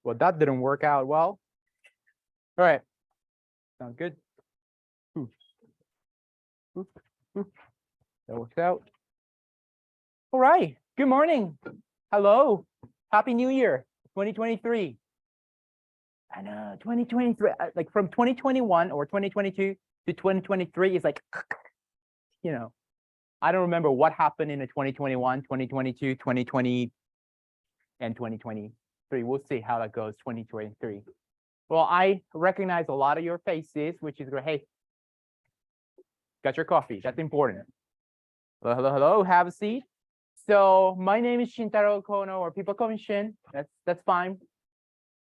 Well, that didn't work out well. All right. Sounds good. Ooh. Ooh. Ooh. That works out. All right. Good morning. Hello. Happy New Year, 2023. I know, 2023, like from 2021 or 2022 to 2023 is like, you know, I don't remember what happened in the 2021, 2022, 2020, and 2023. We'll see how that goes, 2023. Well, I recognize a lot of your faces, which is great. Hey, got your coffee. That's important. Hello, hello, hello. Have a seat. So my name is Shintaro Kono, or people call me Shin. That's fine.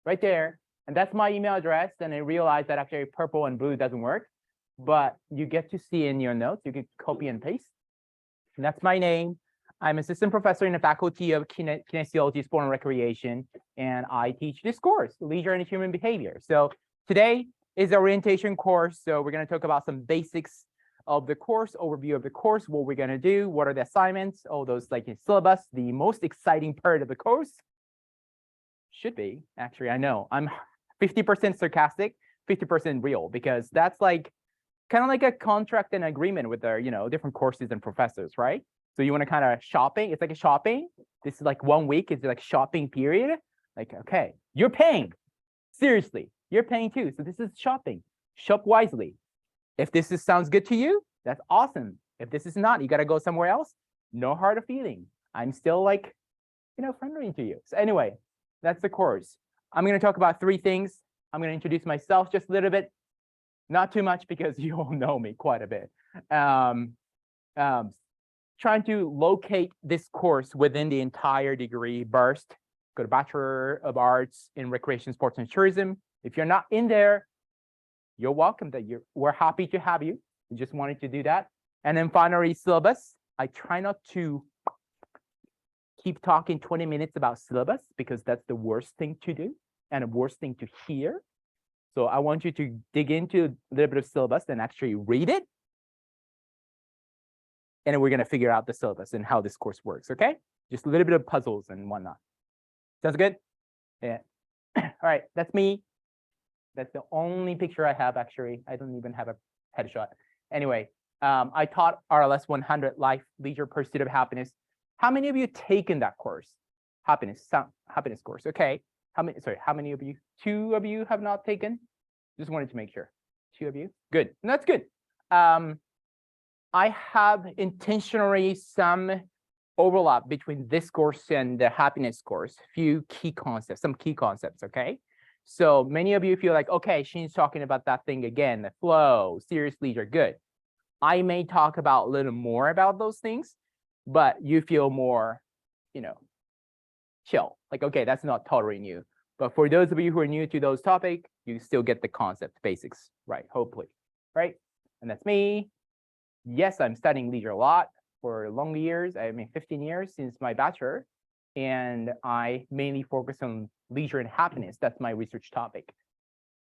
Right there. And that's my email address. And I realized that actually purple and blue doesn't work. But you get to see in your notes. You can copy and paste. And that's my name. I'm assistant professor in the faculty of Kinesiology, Sport and Recreation. And I teach this course, Leisure and Human Behavior. So today is the orientation course. So we're going to talk about some basics of the course, overview of the course, what we're going to do, what are the assignments, all those like in syllabus, the most exciting part of the course. Should be, actually, I know. I'm 50% sarcastic, 50% real, because that's like kind of like a contract and agreement with their, different courses and professors, right? So you want to kind of shopping. It's like a shopping. This is like 1 week. It's like shopping period. Like, okay, you're paying. Seriously, you're paying too. So this is shopping. Shop wisely. If this sounds good to you, that's awesome. If this is not, you got to go somewhere else. No hard feeling. I'm still like, friendly to you. So anyway, that's the course. I'm going to talk about 3 things. I'm going to introduce myself just a little bit. Not too much because you all know me quite a bit. Trying to locate this course within the entire degree burst. Go to Bachelor of Arts in Recreation, Sports, and Tourism. If you're not in there, you're welcome. We're happy to have you. We just wanted to do that. And then finally, syllabus. I try not to keep talking 20 minutes about syllabus because that's the worst thing to do and the worst thing to hear. So I want you to dig into a little bit of syllabus and actually read it. And then we're going to figure out the syllabus and how this course works, okay? Just a little bit of puzzles and whatnot. Sounds good? Yeah. All right, that's me. That's the only picture I have, actually. I don't even have a headshot. Anyway, I taught RLS 100, Life, Leisure, Pursuit of Happiness. How many of you taken that course? Happiness course, okay. How many of you? 2 of you have not taken? Just wanted to make sure. 2 of you? Good, and that's good. I have intentionally some overlap between this course and the happiness course, some key concepts, okay? So many of you feel like, okay, Shin's talking about that thing again, the flow, serious leisure, good. I may talk about a little more about those things, but you feel more, chill. Like, okay, that's not totally new. But for those of you who are new to those topics, you still get the concept basics, right? Hopefully, right? And that's me. Yes, I'm studying leisure a lot for long years. 15 years since my bachelor. And I mainly focus on leisure and happiness. That's my research topic.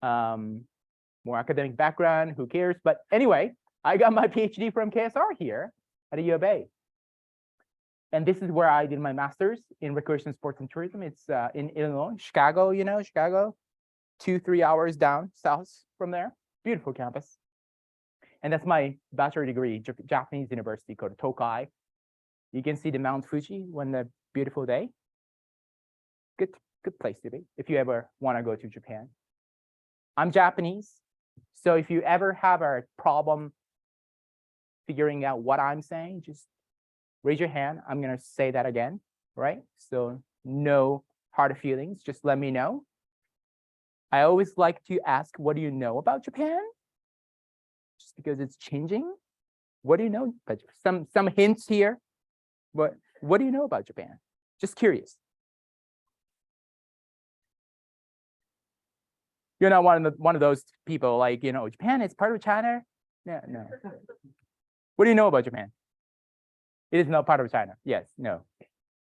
More academic background, who cares? But anyway, I got my PhD from KSR here at the U of A. And this is where I did my master's in recreation, sports, and tourism. It's in Illinois, Chicago, Chicago, 2-3 hours down south from there. Beautiful campus. And that's my bachelor degree, Japanese university called Tokai. You can see the Mount Fuji when the beautiful day. Good place to be if you ever want to go to Japan. I'm Japanese, so if you ever have a problem figuring out what I'm saying, just raise your hand. I'm going to say that again, right? So no hard feelings, just let me know. I always like to ask, what do you know about Japan? Just because it's changing. What do you know? But some hints here. What do you know about Japan? Just curious. You're not one of those people like, Japan is part of China. No. What do you know about Japan? It is not part of China. Yes, no.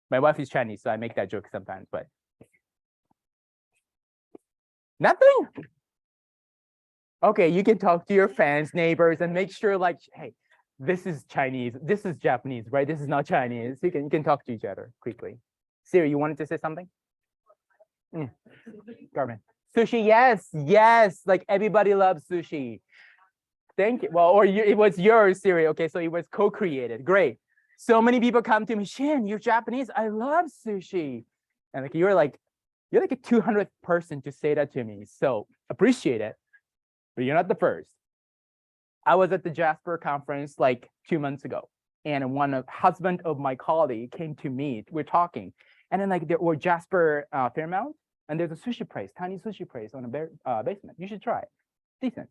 My wife is Chinese, so I make that joke sometimes, but nothing. Okay, you can talk to your fans, neighbors, and make sure like, hey, This is Chinese. This is Japanese, right? This is not Chinese. You can talk to each other quickly. Siri, you wanted to say something? Garmin. Sushi, yes, yes. Like everybody loves sushi. Thank you. Well, or it was yours, Siri. Okay, so it was co-created. Great. So many people come to me, Shin, you're Japanese. I love sushi. And like you're like a 200th person to say that to me. So appreciate it. But you're not the first. I was at the Jasper conference like 2 months ago, and husband of my colleague came to me. We're talking, and then like there were Jasper Fairmount, and there's a sushi place, tiny sushi place on a basement. You should try it. Decent.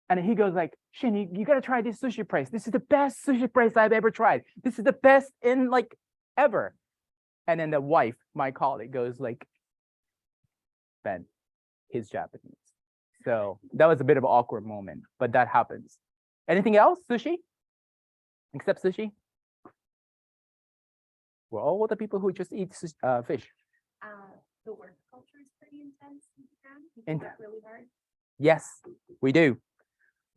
And he goes like, Shin, you gotta try this sushi place. This is the best sushi place I've ever tried. This is the best in like ever. And then the wife, my colleague, goes like, Ben, he's Japanese. So that was a bit of an awkward moment, but that happens. Anything else? Sushi? Except sushi? Well, all the people who just eat fish. The work culture is pretty intense in Japan. You work really hard. Yes, we do.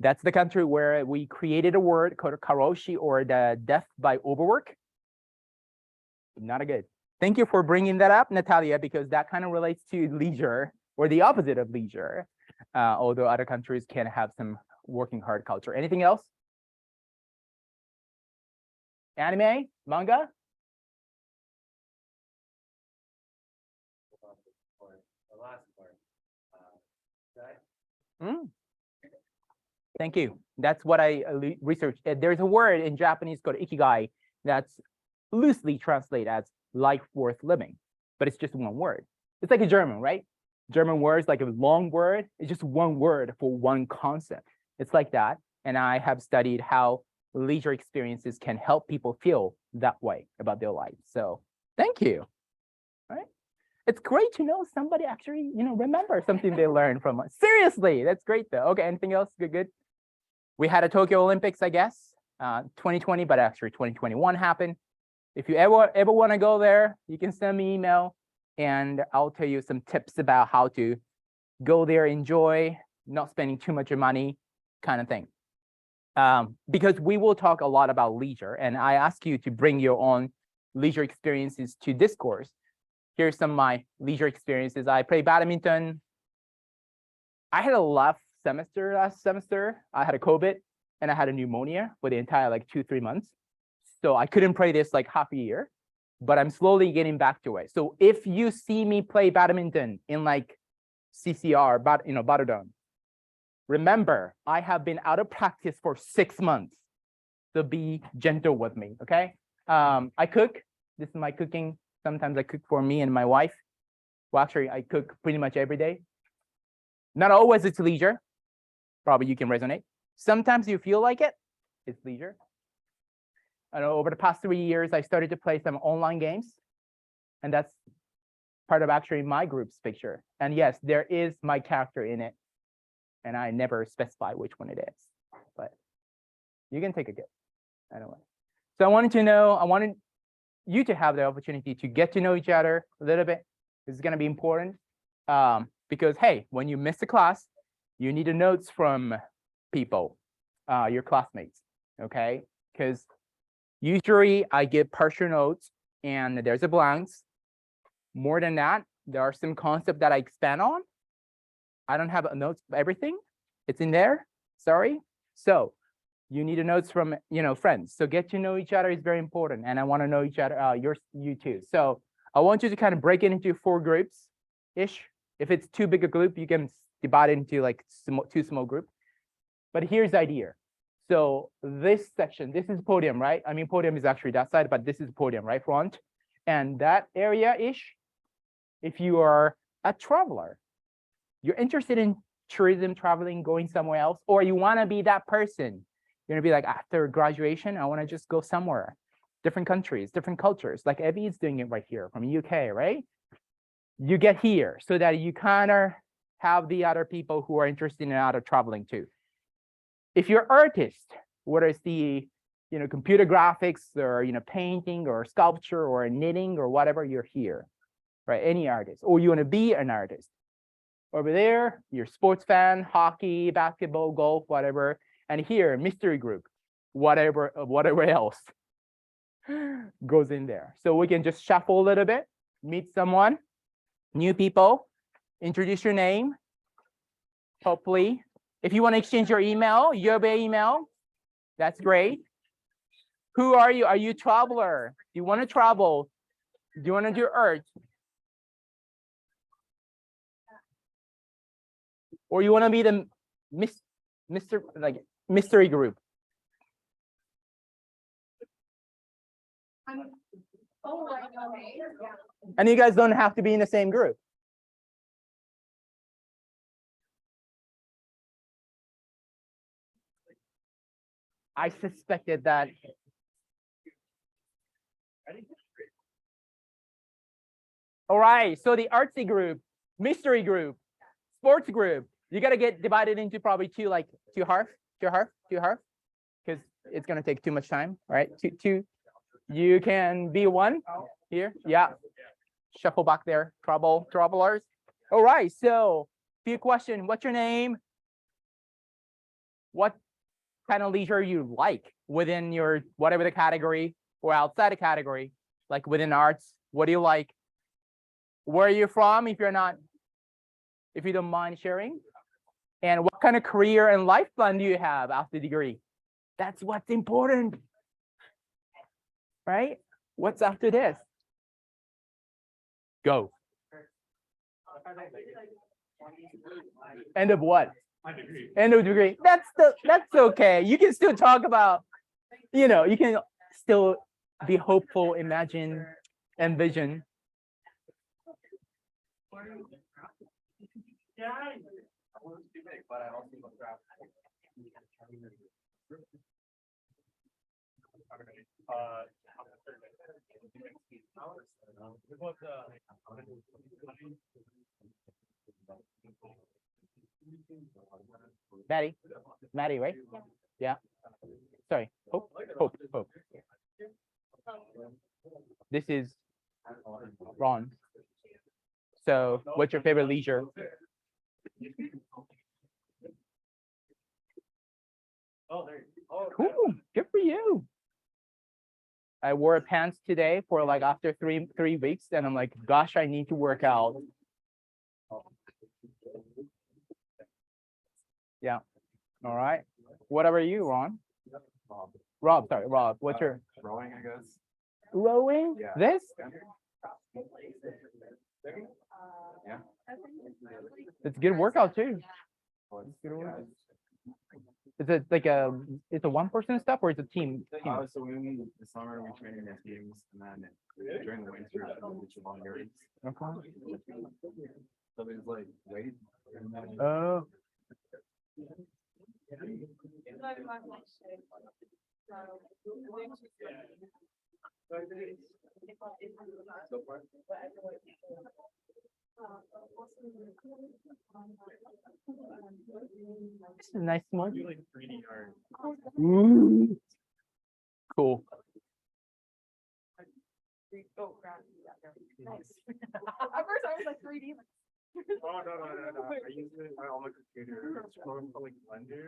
That's the country where we created a word called karoshi, or the death by overwork. Not a good. Thank you for bringing that up, Natalia, because that kind of relates to leisure, or the opposite of leisure. Although other countries can have some working hard culture. Anything else? Anime, manga? Thank you. That's what I researched. There's a word in Japanese called ikigai that's loosely translated as life worth living, but it's just one word. It's like a German, right? German words, like a long word, it's just one word for one concept. It's like that. And I have studied how leisure experiences can help people feel that way about their life. So thank you. All right. It's great to know somebody actually, remember something they learned from us. Seriously, that's great though. Okay, anything else? Good. We had a Tokyo Olympics, I guess, 2020, but actually 2021 happened. If you ever want to go there, you can send me an email and I'll tell you some tips about how to go there, enjoy, not spending too much money, kind of thing. Because we will talk a lot about leisure, and I ask you to bring your own leisure experiences to this course. Here's some of my leisure experiences. I play badminton. I had a last semester. I had a COVID and I had a pneumonia for the entire 2-3 months. So I couldn't play this like half a year, but I'm slowly getting back to it. So if you see me play badminton in CCR, Badodon, remember, I have been out of practice for 6 months. So be gentle with me, okay? I cook. This is my cooking. Sometimes I cook for me and my wife. Well, actually, I cook pretty much every day. Not always it's leisure. Probably you can resonate. Sometimes you feel like it. It's leisure. I know over the past 3 years, I started to play some online games. And that's part of actually my group's picture. And yes, there is my character in it. And I never specify which one it is. But you can take a guess. Anyway. So I wanted you to have the opportunity to get to know each other a little bit. This is going to be important because, hey, when you miss a class, you need the notes from people, your classmates, okay? Because usually I give partial notes and there's a blanks. More than that, there are some concepts that I expand on. I don't have notes for everything. It's in there, sorry. So you need the notes from, friends. So get to know each other is very important. And I want to know each other, you too. So I want you to kind of break it into 4 groups-ish. If it's too big a group, you can divide it into 2 small groups. But here's the idea. So this section, this is podium, right? I mean, podium is actually that side, but this is podium, right? Front. And that area-ish, if you are a traveler, you're interested in tourism, traveling, going somewhere else, or you want to be that person. You're going to be like, after graduation, I want to just go somewhere, different countries, different cultures, like Evie is doing it right here from UK, right? You get here so that you kind of have the other people who are interested in other traveling too. If you're artist, whether it's the computer graphics or painting or sculpture or knitting or whatever, you're here, right? Any artist, or you want to be an artist. Over there, you're a sports fan, hockey, basketball, golf, whatever. And here, mystery group. whatever else goes in there. So we can just shuffle a little bit, meet someone, new people, introduce your name. Hopefully, if you want to exchange your email, your email, that's great. Who are you? Are you a traveler? Do you want to travel? Do you want to do Earth? Or you want to be the mystery group? And you guys don't have to be in the same group. I suspected that. All right, so the artsy group, mystery group, sports group, you gotta get divided into probably two halves, because it's gonna take too much time, right? Two. You can be one here, yeah. Shuffle back there, travelers. All right, so few questions. What's your name? What kind of leisure you like within your whatever the category or outside the category, like within arts? What do you like? Where are you from? If you don't mind sharing, and what kind of career and life plan do you have after the degree? That's what's important, right? What's after this? Go. End of what? End of degree. That's okay. You can still talk about, you can still be hopeful, imagine, envision. Maddie, right? Yeah. Sorry. Hope. This is Ron. So, what's your favorite leisure? Cool. Good for you. I wore pants today for like after three weeks, and I'm like, gosh, I need to work out. Yeah. All right. What about you, Ron? Rob. Sorry, Rob. What's your Rowing, I guess. rowing? Yeah. This? Yeah. It's a good workout too. Well, Is it like it's a one-person stuff or it's a team? so in the summer we train against teams, and then during the winter it's longer. Okay. So there's like weight. Oh. This is a nice one. Do like 3D art. Ooh. Cool. Nice. At first I was like 3D. Oh no. I use it on my computer. It's from like Blender.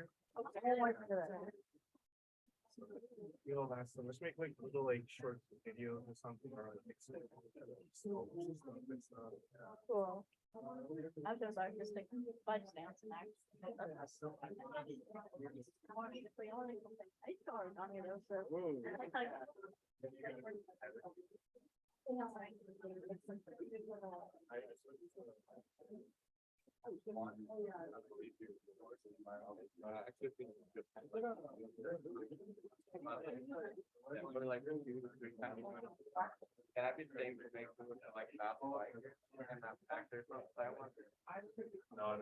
So let's make like little like short videos or something, or like mix it. Cool. I was just artistic fudge dance and act. And I've been saying to make food like apple, like and that factor from Taiwan. No.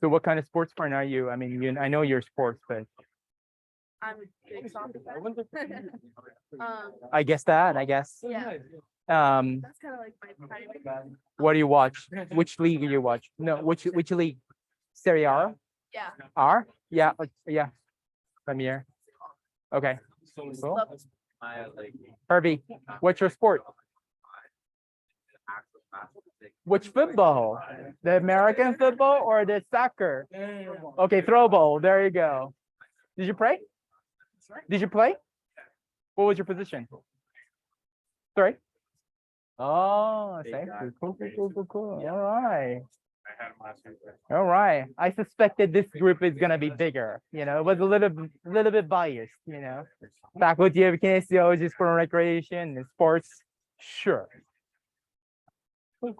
So what kind of sports fan are you? I mean, I know you're sports, but I'm a big soccer fan. I guess. Yeah, Um, that's kind of like my primary. what do you watch? Which league do you watch? No, which league? Serie A? Yeah. R? Yeah, yeah. Premier. Okay. Cool. My like. Herbie, what's your sport? Which football? The American football or the soccer? Okay, throw ball. There you go. Did you play? Did you play? What was your position? Sorry. Oh, thank you. Cool. All right. All right. I suspected this group is gonna be bigger. You know, it was a little bit biased. You know, faculty of kinesiology, sport and recreation, and sports. Sure. Cool.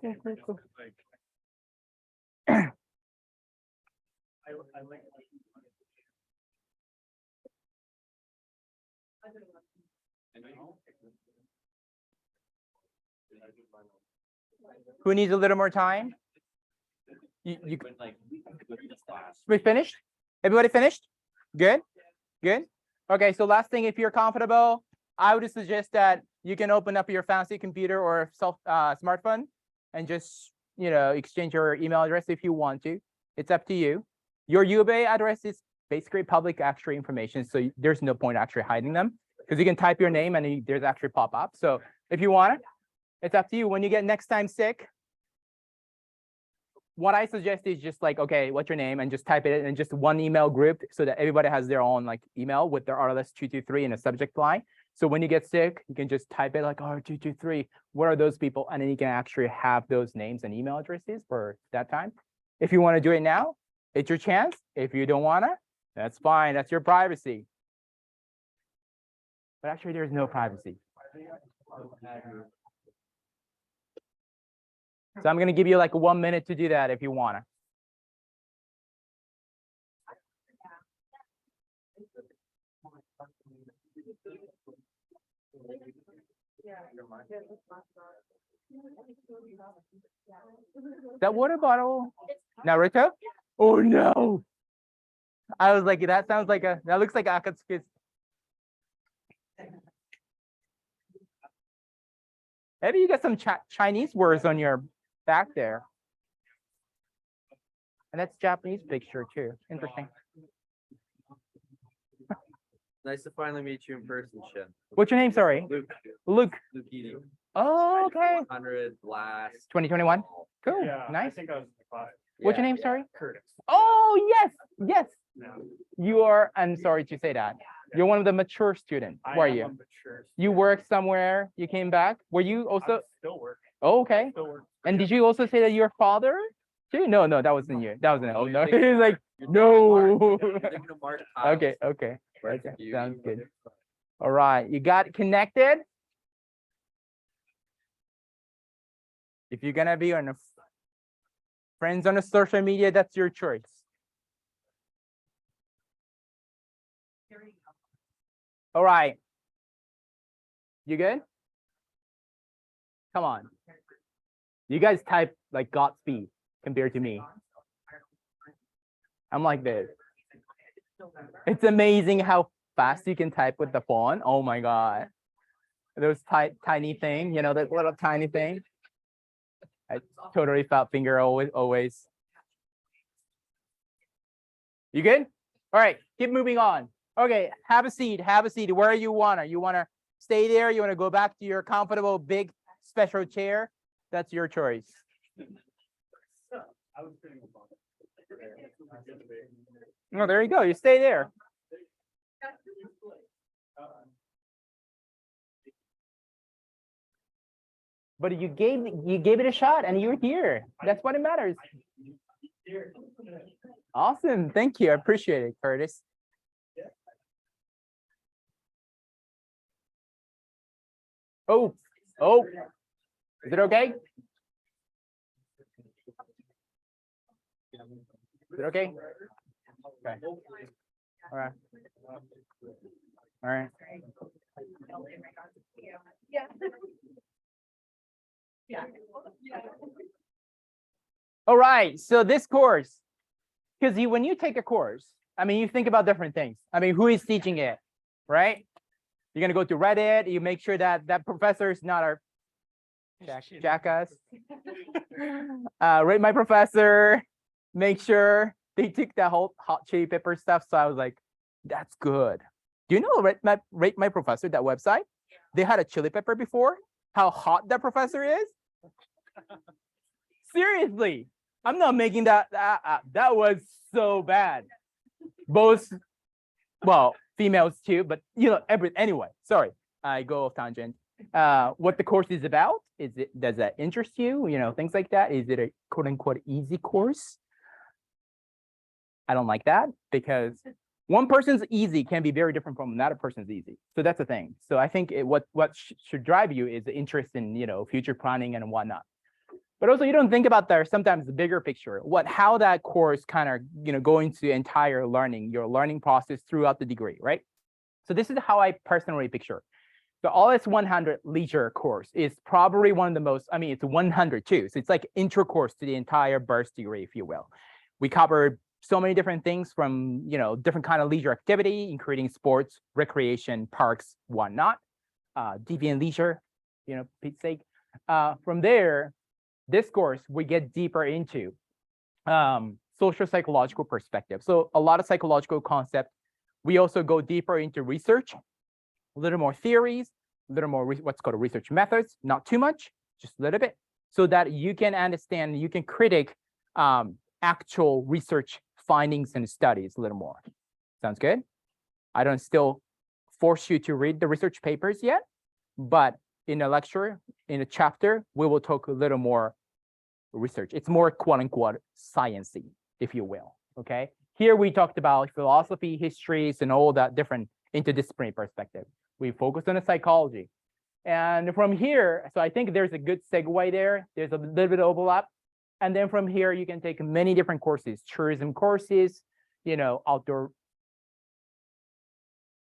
Who needs a little more time? You we finished? Everybody finished? Good? Okay, so last thing, if you're comfortable, I would suggest that you can open up your fancy computer or smartphone and just, you know, exchange your email address if you want to. It's up to you. Your U of A address is basically public actually information, so there's no point actually hiding them because you can type your name and there's actually pop up. So if you want it, it's up to you. When you get next time sick, what I suggest is just like, okay, what's your name? And just type it in just one email group so that everybody has their own like email with their RLS 223 in a subject line. So when you get sick, you can just type it like, oh, 223, what are those people? And then you can actually have those names and email addresses for that time. If you want to do it now, it's your chance. If you don't want to, that's fine. That's your privacy. But actually, there's no privacy. So I'm going to give you like 1 minute to do that if you want to. That water bottle, Naruto? Oh no. I was like, that sounds like that looks like Akatsuki's. Maybe you got some Chinese words on your back there. And that's Japanese picture too. Interesting. Nice to finally meet you in person, Shin. What's your name? Sorry. Luke. Luke Eady. Oh, okay. 100 last. 2021. Cool. Yeah, I Nice. think I was five. What's your name? Sorry. Curtis. Oh, yes. No, You are, I'm sorry to say that. You're one of the mature students. I Who are am you? a mature You student. work somewhere, you came back. Were you also? I'm still working. Oh, okay. Still working. And did you also say that your father too? No, that wasn't you. That wasn't. Oh no. You're He's like, You're no. thinking of Mark Tiles. Okay. Right. Sounds good. All right, you got connected. If you're gonna be on friends on a social media, that's your choice. All right. You good? Come on. You guys type like Godspeed compared to me. I'm like this. It's amazing how fast you can type with the phone. Oh my God. Those tiny thing, you know, that little tiny thing. I totally felt finger always. You good? All right, keep moving on. Okay, have a seat, where you wanna. You wanna stay there? You wanna go back to your comfortable big special chair? That's your choice. I was sitting above it. Oh, there you go. You stay there. But you gave it a shot and you're here. That's what it matters. Awesome. Thank you. I appreciate it, Curtis. Oh. Is it okay? Is it okay? Okay. All right. All right. All right. So this course, because when you take a course, I mean, you think about different things. I mean, who is teaching it, right? You're gonna go to Reddit. You make sure that that professor is not our jackass. Rate my professor. Make sure they took that whole hot chili pepper stuff. So I was like, that's good. Do you know Rate My Professor, that website? They had a chili pepper before. How hot that professor is? Seriously, I'm not making that. That was so bad. Both, well, females too, but anyway. Sorry, I go off tangent. What the course is about? Does that interest you? Things like that. Is it a quote unquote easy course? I don't like that because one person's easy can be very different from another person's easy. So that's the thing. So I think what should drive you is the interest in future planning and whatnot. But also you don't think about there sometimes the bigger picture, how that course kind of go into entire learning, your learning process throughout the degree, right? So this is how I personally picture. The RLS 100 leisure course is probably one of the most, it's 100 too. So it's like intro course to the entire burst degree, if you will. We covered so many different things from, different kind of leisure activity, including sports, recreation, parks, whatnot, deviant leisure, Pete's sake. From there, this course, we get deeper into social psychological perspective. So a lot of psychological concepts. We also go deeper into research, a little more theories, a little more what's called research methods, not too much, just a little bit, so that you can understand, you can critique actual research findings and studies a little more. Sounds good? I don't still force you to read the research papers yet, but in a lecture, in a chapter, we will talk a little more research. It's more quote unquote sciencey, if you will. Okay. Here we talked about philosophy, histories, and all that different interdisciplinary perspective. We focused on the psychology. And from here, so I think there's a good segue there. There's a little bit of overlap. And then from here, you can take many different courses, tourism courses, outdoor,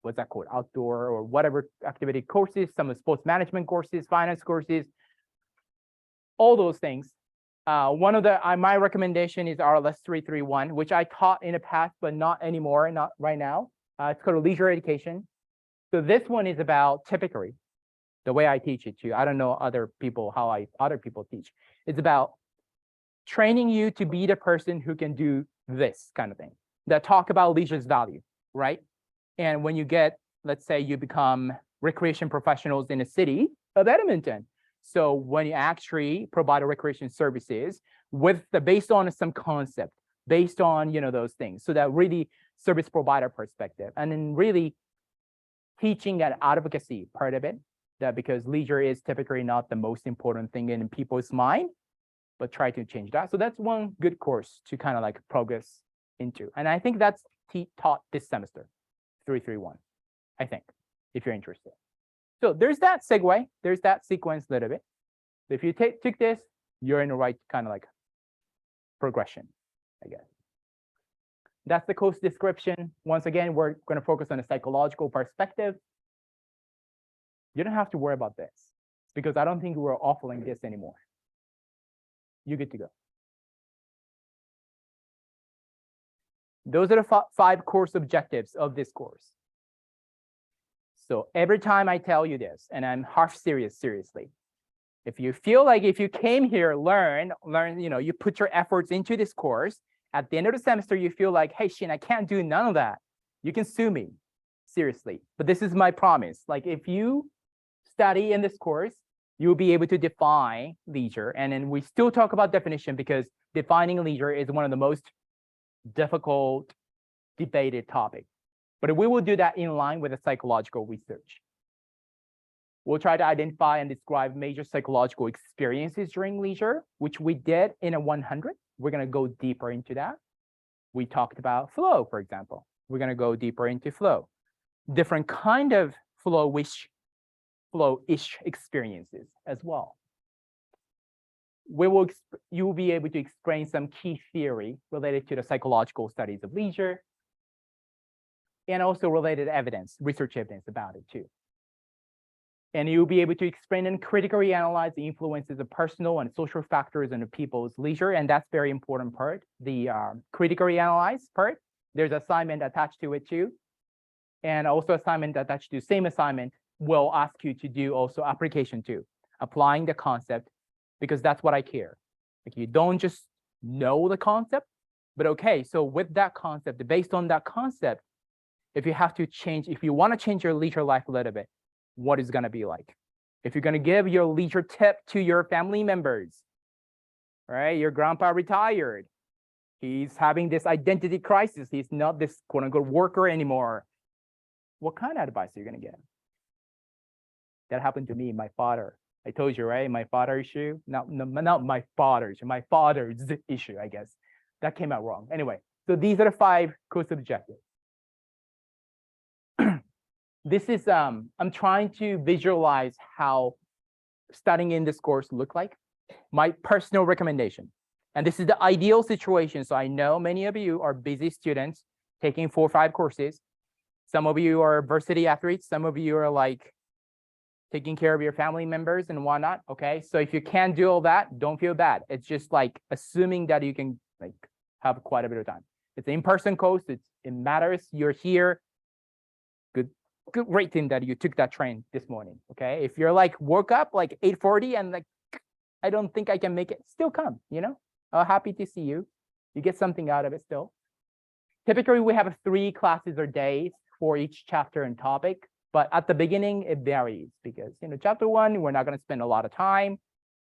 what's that called? Outdoor or whatever activity courses, some of sports management courses, finance courses, all those things. One of my recommendation is RLS 331, which I taught in the past, but not anymore, not right now. It's called leisure education. So this one is about typically the way I teach it too. I don't know other people, other people teach. It's about training you to be the person who can do this kind of thing, that talk about leisure's value, right? And when you get, let's say you become recreation professionals in a city of Edmonton. So when you actually provide a recreation services based on some concept, based on, those things. So that really service provider perspective, and then really teaching that advocacy part of it, that because leisure is typically not the most important thing in people's mind, but try to change that. So that's one good course to kind of like progress into. And I think that's taught this semester, 331, I think, if you're interested. So there's that segue, there's that sequence a little bit. If you took this, you're in the right kind of like progression, I guess. That's the course description. Once again, we're going to focus on a psychological perspective. You don't have to worry about this because I don't think we're offering this anymore. You're good to go. Those are the 5 course objectives of this course. So every time I tell you this, and I'm half seriously, if you feel like if you came here, learn, you put your efforts into this course, at the end of the semester, you feel like, hey, Shin, I can't do none of that. You can sue me, seriously. But this is my promise. Like if you study in this course, you'll be able to define leisure. And then we still talk about definition because defining leisure is one of the most difficult debated topics. But we will do that in line with the psychological research. We'll try to identify and describe major psychological experiences during leisure, which we did in a 100. We're going to go deeper into that. We talked about flow, for example. We're going to go deeper into flow. Different kind of flow-ish experiences as well. You will be able to explain some key theory related to the psychological studies of leisure, and also related evidence, research evidence about it too. And you'll be able to explain and critically analyze the influences of personal and social factors on people's leisure, and that's very important part. The critically analyze part, there's assignment attached to it too, and also assignment attached to same assignment will ask you to do also application too, applying the concept, because that's what I care. Like you don't just know the concept, but okay, so with that concept, based on that concept, if you have to change, if you want to change your leisure life a little bit, what is going to be like? If you're going to give your leisure tip to your family members, right? Your grandpa retired. He's having this identity crisis. He's not this quote unquote worker anymore. What kind of advice are you going to get? That happened to me, my father. I told you, right? My father issue, not my father's, my father's issue, I guess. That came out wrong. Anyway, so these are the 5 course objectives. This is, I'm trying to visualize how studying in this course look like. My personal recommendation. And this is the ideal situation. So I know many of you are busy students taking 4 or 5 courses. Some of you are varsity athletes. Some of you are like taking care of your family members and whatnot. Okay, so if you can't do all that, don't feel bad. It's just like assuming that you can like have quite a bit of time. It's an in-person course. It matters. You're here. Great thing that you took that train this morning. Okay, if you're like woke up like 8:40 and like I don't think I can make it, still come. You know, happy to see you. You get something out of it still. Typically, we have 3 classes or days for each chapter and topic. But at the beginning, it varies because, you know, chapter 1, we're not going to spend a lot of time.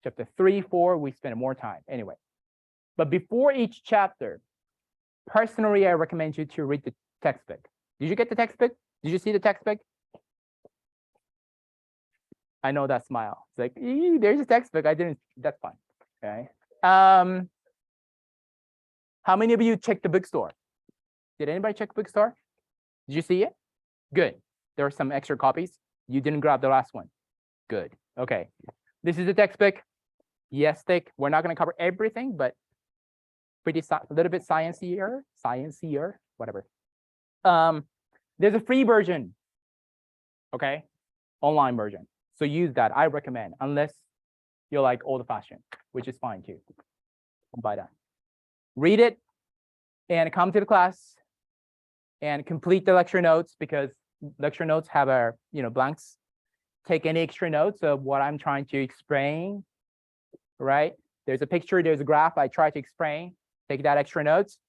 Chapter 3, 4, we spend more time anyway. But before each chapter, personally, I recommend you to read the textbook. Did you get the textbook? Did you see the textbook? I know that smile. It's like, there's a textbook. I didn't, that's fine. Okay. How many of you checked the bookstore? Did anybody check the bookstore? Did you see it? Good. There are some extra copies. You didn't grab the last one. Good. Okay. This is the textbook. Yes, thick. We're not going to cover everything, but pretty a little bit sciencey-er, whatever. There's a free version. Okay. Online version. So use that. I recommend, unless you're like old-fashioned, which is fine too. Buy that. Read it and come to the class and complete the lecture notes, because lecture notes have a, you know, blanks. Take any extra notes of what I'm trying to explain, right? There's a picture, there's a graph I try to explain. Take that extra notes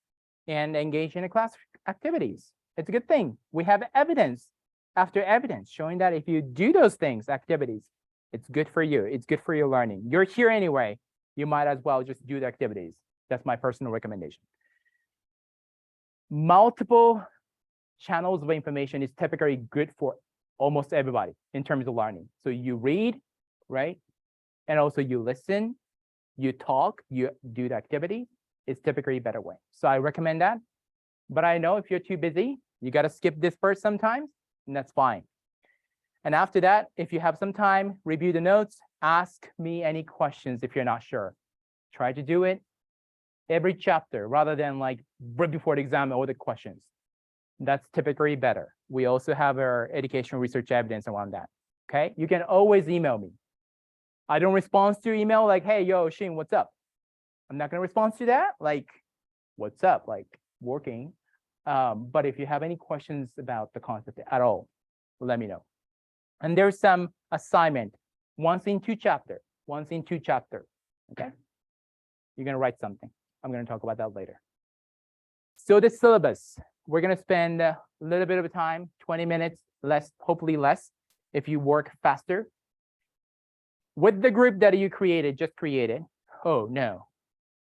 and engage in the class activities. It's a good thing. We have evidence after evidence showing that if you do those things, activities, it's good for you. It's good for your learning. You're here anyway. You might as well just do the activities. That's my personal recommendation. Multiple channels of information is typically good for almost everybody in terms of learning. So you read, right? And also you listen, you talk, you do the activity. It's typically a better way. So I recommend that. But I know if you're too busy, you got to skip this first sometimes, and that's fine. And after that, if you have some time, review the notes, ask me any questions if you're not sure. Try to do it every chapter rather than like right before the exam, all the questions. That's typically better. We also have our educational research evidence around that. Okay, you can always email me. I don't respond to email like, hey, yo, Shin, what's up? I'm not gonna respond to that. Like, what's up? Like, working. But if you have any questions about the concept at all, let me know. And there's some assignment, once in two chapter. Okay, you're gonna write something. I'm gonna talk about that later. So the syllabus, we're gonna spend a little bit of time, 20 minutes, less, hopefully less, if you work faster. With the group that you created, just created. Oh no,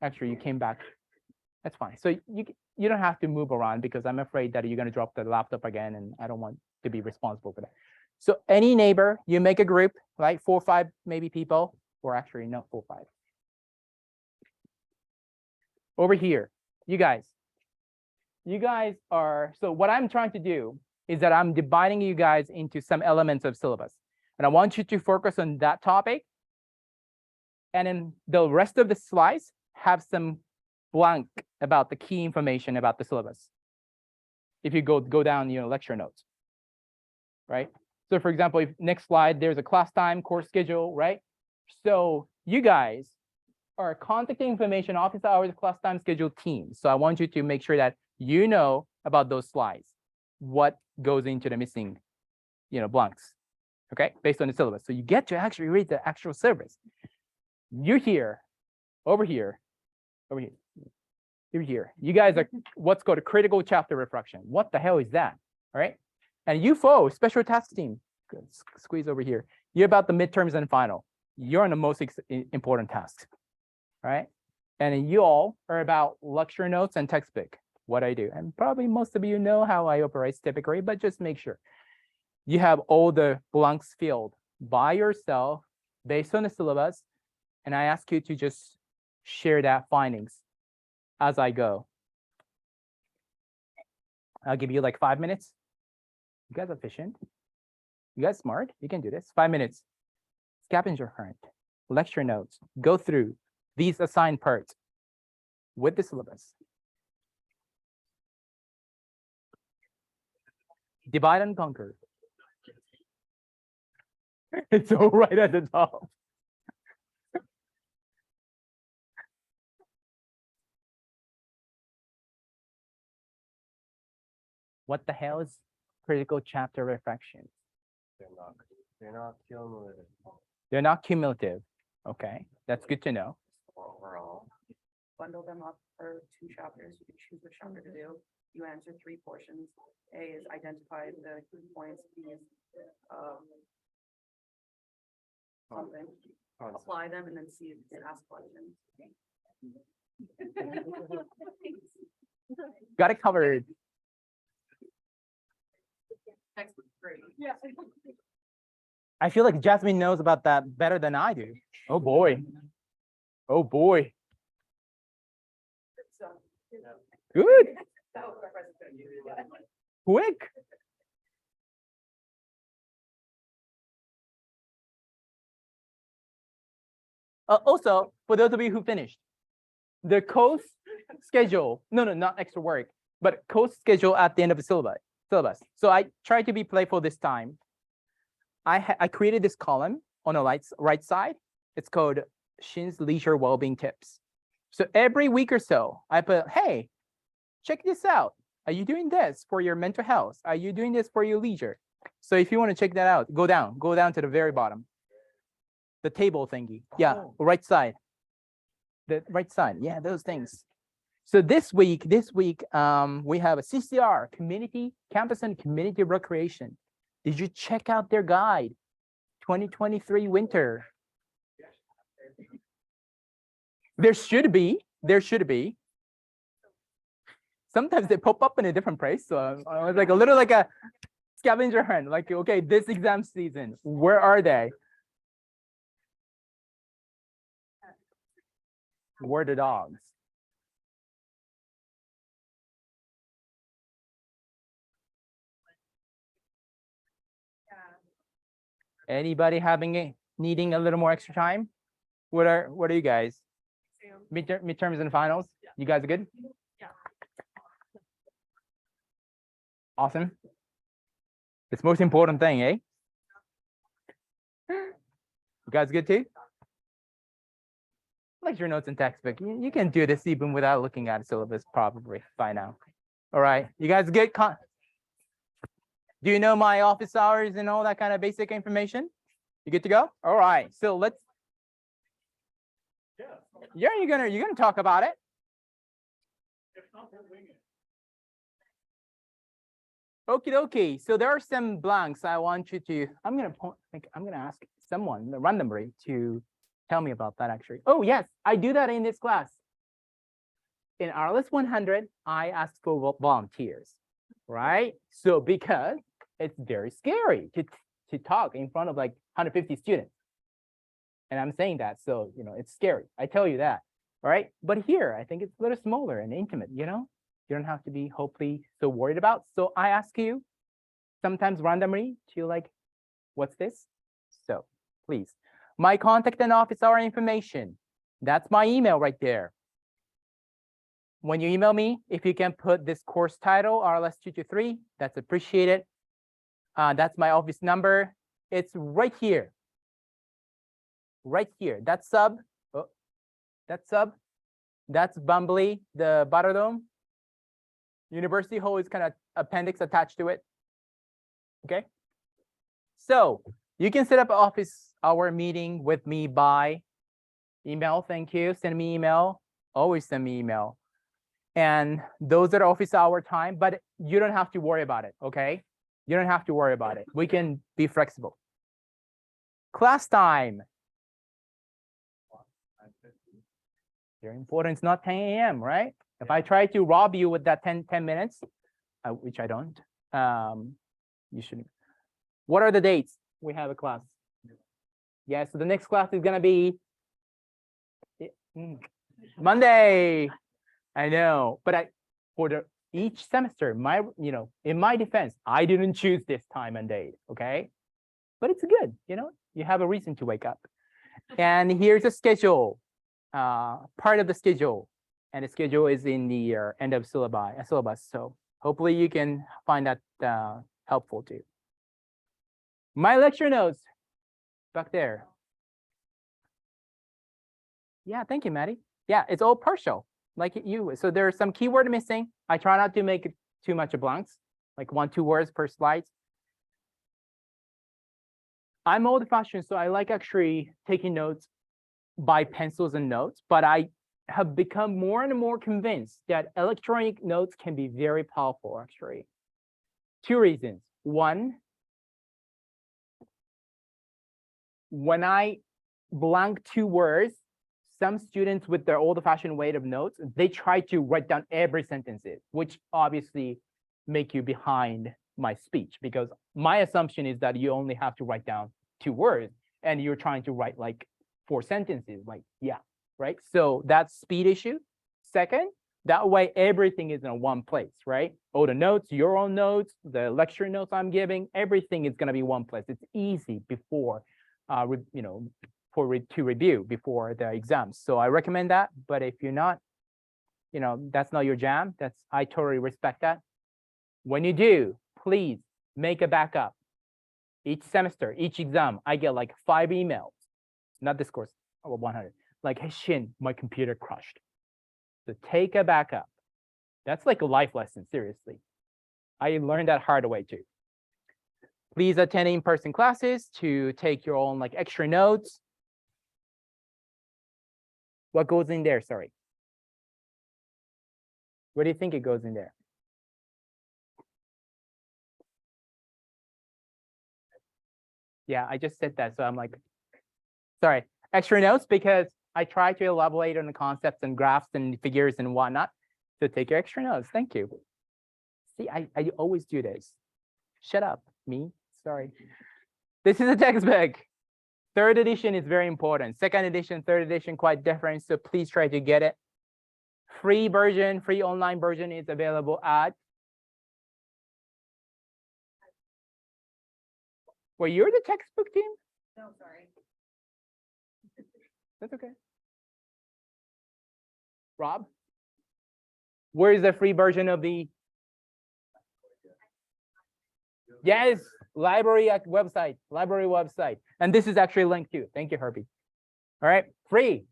actually you came back. That's fine. So you don't have to move around because I'm afraid that you're gonna drop the laptop again, and I don't want to be responsible for that. So any neighbor, you make a group, right? 4 or 5 maybe people, or actually not 4 or 5. Over here, you guys are, so what I'm trying to do is that I'm dividing you guys into some elements of syllabus. And I want you to focus on that topic. And then the rest of the slides have some blank about the key information about the syllabus. If you go down, you know, lecture notes, right? So for example, if next slide, there's a class time, course schedule, right? So you guys are contact information, office hours, class time, schedule team. So I want you to make sure that you know about those slides, what goes into the missing, you know, blanks, okay, based on the syllabus. So you get to actually read the actual syllabus. You're here, over here. You're here. You guys are what's called a critical chapter reflection. What the hell is that? All right. And UFO, special task team, good, squeeze over here. You're about the midterms and final. You're on the most important tasks, right? And you all are about lecture notes and textbook, what I do. And probably most of you know how I operate typically, but just make sure. You have all the blanks filled by yourself based on the syllabus. And I ask you to just share that findings as I go. I'll give you like 5 minutes. You guys efficient? You guys smart? You can do this. 5 minutes. Scavenger hunt, lecture notes. Go through these assigned parts with the syllabus. Divide and conquer. It's all right at the top. What the hell is critical chapter reflection? They're not cumulative. They're not cumulative. Okay, that's good to know. Overall. Bundle them up for 2 chapters. You can choose which chapter to do. You answer 3 portions. A is identify the key points. B is something. Apply them, and then C is ask questions. Got it covered. Textbook great. Yeah. I feel like Jasmine knows about that better than I do. Oh boy. Oh boy. So, Good. that was my presentation. Quick. Also, for those of you who finished, the course schedule, no, not extra work, but course schedule at the end of the syllabus. So I tried to be playful this time. I created this column on the right side. It's called Shin's Leisure Wellbeing Tips. So every week or so, I put, hey, check this out. Are you doing this for your mental health? Are you doing this for your leisure? So if you want to check that out, go down to the very bottom. The table thingy. Yeah, right side. The right side. Yeah, those things. So this week, we have a CCR, Community Campus and Community Recreation. Did you check out their guide? 2023 winter. There should be. Sometimes they pop up in a different place. So I was like a little like a scavenger hunt. Like, okay, this exam season, where are they? Where are the dogs? Anybody needing a little more extra time? What are you guys? Midterms and finals? You guys are good? Yeah. Awesome. It's the most important thing, eh? You guys good too? Lecture notes and textbook. You can do this even without looking at a syllabus probably by now. All right, you guys good? Do you know my office hours and all that kind of basic information? You good to go? All right, so let's. Yeah, you're gonna talk about it. Okie dokie. So there are some blanks I want you to. I'm gonna ask someone randomly to tell me about that actually. Oh yes, I do that in this class. In RLS 100, I ask for volunteers, right? So because it's very scary to talk in front of like 150 students. And I'm saying that, so, it's scary. I tell you that, all right? But here, I think it's a little smaller and intimate, You don't have to be hopefully so worried about. So I ask you sometimes randomly to like, what's this? So please, my contact and office hour information. That's my email right there. When you email me, if you can put this course title, RLS 223, that's appreciated. That's my office number. It's right here. Right here. That's sub. Oh, that's sub. That's Bumbly, the Battledome. University Hall is kind of appendix attached to it. Okay. So you can set up an office hour meeting with me by email. Thank you. Send me email. Always send me email. And those are office hour time, but you don't have to worry about it, okay? You don't have to worry about it. We can be flexible. Class time. Very important. It's not 10 a.m., right? If I try to rob you with that 10 minutes, which I don't, you shouldn't. What are the dates we have a class? Yeah, so the next class is gonna be Monday. I know, but for each semester, in my defense, I didn't choose this time and date, okay? But it's good, you have a reason to wake up. And here's a schedule, part of the schedule, and the schedule is in the end of syllabus. So hopefully you can find that helpful too. My lecture notes back there. Yeah, thank you, Maddie. Yeah, it's all partial, like you. So there's some keyword missing. I try not to make it too much of blanks, like 1-2 words per slide. I'm old-fashioned, so I like actually taking notes by pencils and notes, but I have become more and more convinced that electronic notes can be very powerful, actually. 2 reasons. One, when I blank 2 words, some students with their old-fashioned way of notes, they try to write down every sentence, which obviously make you behind my speech, because my assumption is that you only have to write down 2 words and you're trying to write like 4 sentences, like, yeah, right? So that's speed issue. Second, that way everything is in one place, right? All the notes, your own notes, the lecture notes I'm giving, everything is gonna be one place. It's easy before, to review before the exams. So I recommend that, but if you're not, that's not your jam, I totally respect that. When you do, please make a backup. Each semester, each exam, I get like 5 emails, not this course, 100. Like, hey, Shin, my computer crashed. So take a backup. That's like a life lesson, seriously. I learned that hard way too. Please attend in-person classes to take your own like extra notes. What goes in there, sorry? What do you think it goes in there? Yeah, I just said that, so I'm like, sorry, extra notes, because I try to elaborate on the concepts and graphs and figures and whatnot. So take your extra notes, thank you. See, I always do this. Shut up, me, sorry. This is a textbook. 3rd edition is very important. 2nd edition, 3rd edition, quite different. So please try to get it. Free online version is available at. Well, you're the textbook team? No, sorry. That's okay. Rob? Where is the free version of the? Yes, library website. And this is actually linked too. Thank you, Herbie. All right, free.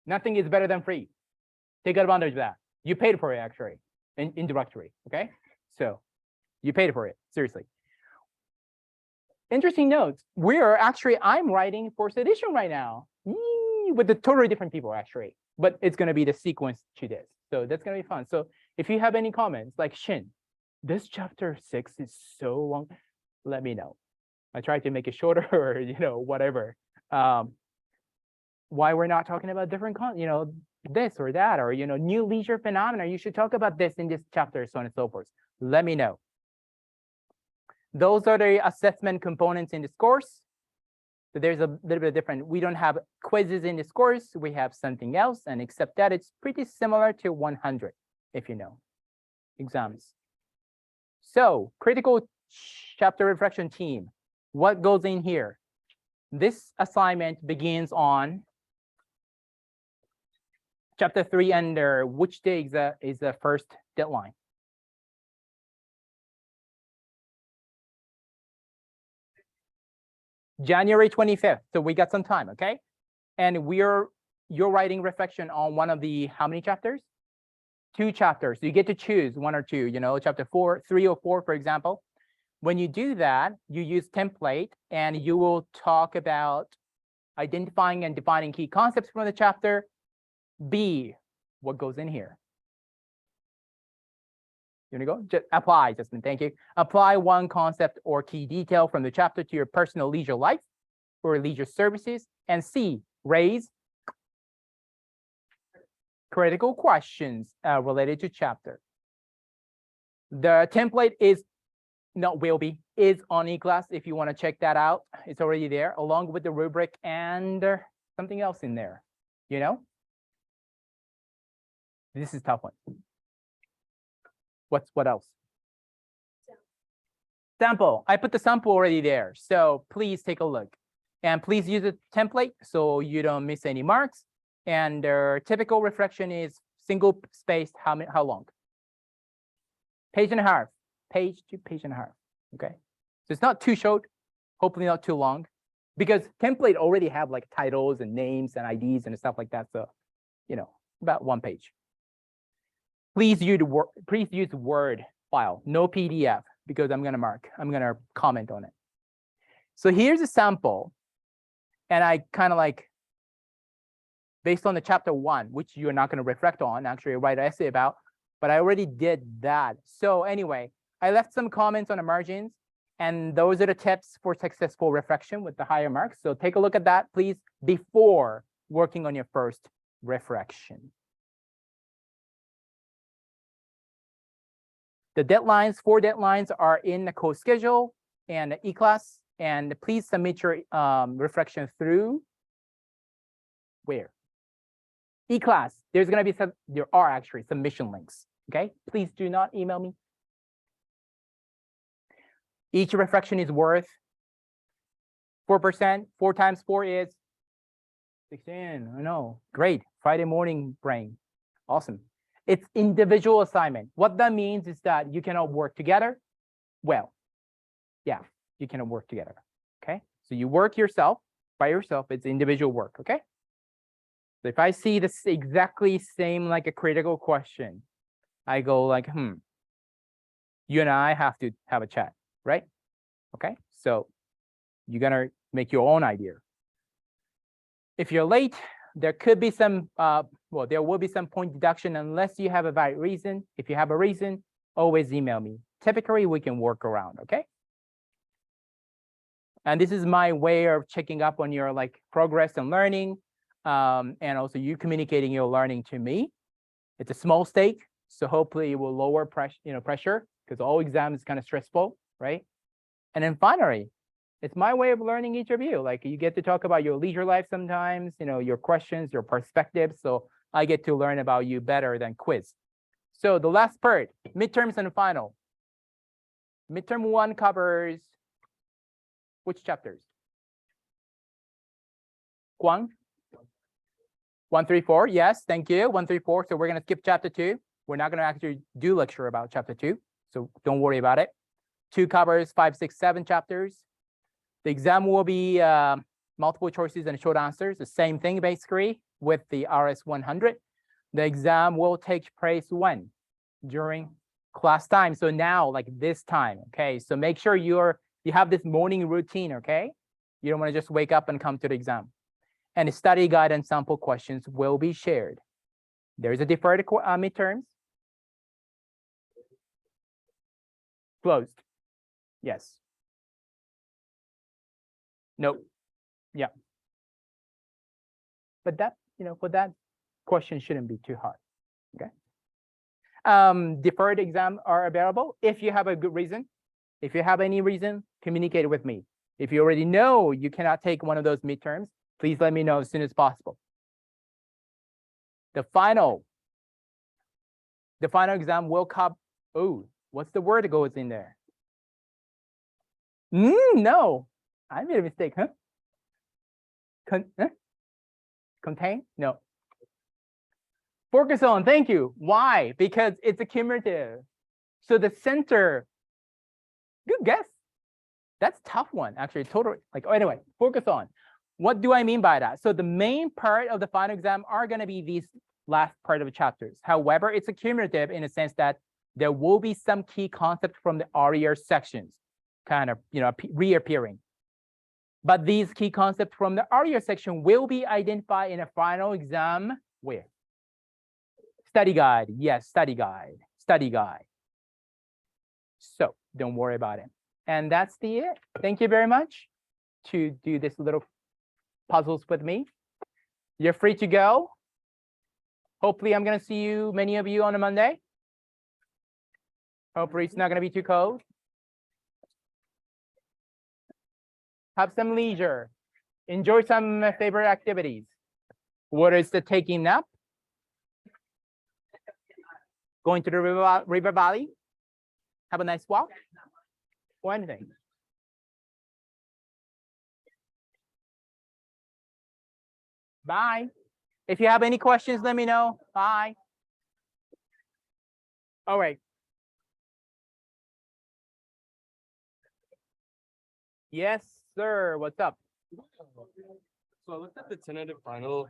Nothing is better than free. Take advantage of that. You paid for it actually, indirectly, okay? So you paid for it, seriously. Interesting notes. I'm writing 4th edition right now with the totally different people actually, but it's gonna be the sequence to this. So that's gonna be fun. So if you have any comments like, Shin, this chapter 6 is so long, let me know. I try to make it shorter or, whatever. Why we're not talking about different, this or that, or, new leisure phenomena. You should talk about this in this chapter, so on and so forth. Let me know. Those are the assessment components in this course. So there's a little bit different. We don't have quizzes in this course. We have something else, and except that it's pretty similar to 100, if you know, exams. So critical chapter reflection team. What goes in here? This assignment begins on chapter 3 under which day is the first deadline? January 25th. So we got some time, okay? And you're writing reflection on one of the how many chapters? 2 chapters. So you get to choose 1 or 2, chapter 4, 3 or 4, for example. When you do that, you use template and you will talk about identifying and defining key concepts from the chapter. B, what goes in here? You wanna go? Just apply, Justin, thank you. Apply one concept or key detail from the chapter to your personal leisure life or leisure services. And C, raise critical questions related to chapter. The template is, not will be, is on eClass if you want to check that out. It's already there, along with the rubric and something else in there, you know? This is a tough one. What else? Sample. I put the sample already there, so please take a look. And please use the template so you don't miss any marks. And their typical reflection is single spaced, how long? Page and a half, page to page and a half, okay? So it's not too short, hopefully not too long, because template already have like titles and names and IDs and stuff like that, so, you know, about 1 page. Please use Word file, no PDF, because I'm gonna comment on it. So here's a sample, and I kind of like, based on the chapter 1, which you're not going to reflect on, actually write an essay about, but I already did that. So anyway, I left some comments on the margins, and those are the tips for successful reflection with the higher marks. So take a look at that, please, before working on your first reflection. The deadlines, 4 deadlines are in the code schedule and the eClass, and please submit your reflection through where? eClass. There's going to be there are actually submission links. Okay, please do not email me. Each reflection is worth 4%. 4 times 4 is 16. I know, great. Friday morning brain, awesome. It's individual assignment. What that means is that you cannot work together. Well, yeah, you cannot work together. Okay, so you work yourself by yourself. It's individual work. Okay. So if I see this exactly same like a critical question, I go like, you and I have to have a chat, right? Okay, so you're gonna make your own idea. If you're late, there could be some, well, there will be some point deduction unless you have a valid reason. If you have a reason, always email me. Typically, we can work around, okay? And this is my way of checking up on your like progress and learning. And also you communicating your learning to me. It's a small stake, so hopefully it will lower pressure, because all exams is kind of stressful, right? And then finally, it's my way of learning each of you. Like you get to talk about your leisure life sometimes, your questions, your perspectives. So I get to learn about you better than quiz. So the last part, midterms and final. Midterm 1 covers which chapters? Guang? 1, 3, 4. Yes, thank you. 1, 3, 4. So we're going to skip chapter 2. We're not going to actually do lecture about chapter 2. So don't worry about it. 2 covers 5, 6, 7 chapters. The exam will be multiple choices and short answers. The same thing basically with the RS 100. The exam will take place when? During class time. So now, like this time. Okay. So make sure you have this morning routine. Okay. You don't want to just wake up and come to the exam. And the study guide and sample questions will be shared. There is a deferred midterms. Closed. Yes. Nope. Yeah. But that, for that question shouldn't be too hard. Okay. Deferred exam are available if you have a good reason. If you have any reason, communicate with me. If you already know you cannot take one of those midterms, please let me know as soon as possible. The final exam will come. Oh, what's the word that goes in there? No, I made a mistake, huh? Contain? No. Focus on, thank you. Why? Because it's a cumulative. So the center, good guess. That's a tough one, actually, totally. Like, anyway, focus on. What do I mean by that? So the main part of the final exam are going to be these last part of the chapters. However, it's a cumulative in a sense that there will be some key concepts from the earlier sections kind of, reappearing. But these key concepts from the earlier section will be identified in a final exam where? Study guide. Yes, study guide. Study guide. So don't worry about it. And that's it. Thank you very much to do this little puzzles with me. You're free to go. Hopefully I'm gonna see you, many of you, on a Monday. Hopefully it's not gonna be too cold. Have some leisure. Enjoy some favorite activities. What is the taking nap? Going to the river valley? Have a nice walk? Or anything? Bye. If you have any questions, let me know. Bye. All right. Yes, sir. What's up? So I looked at the tentative final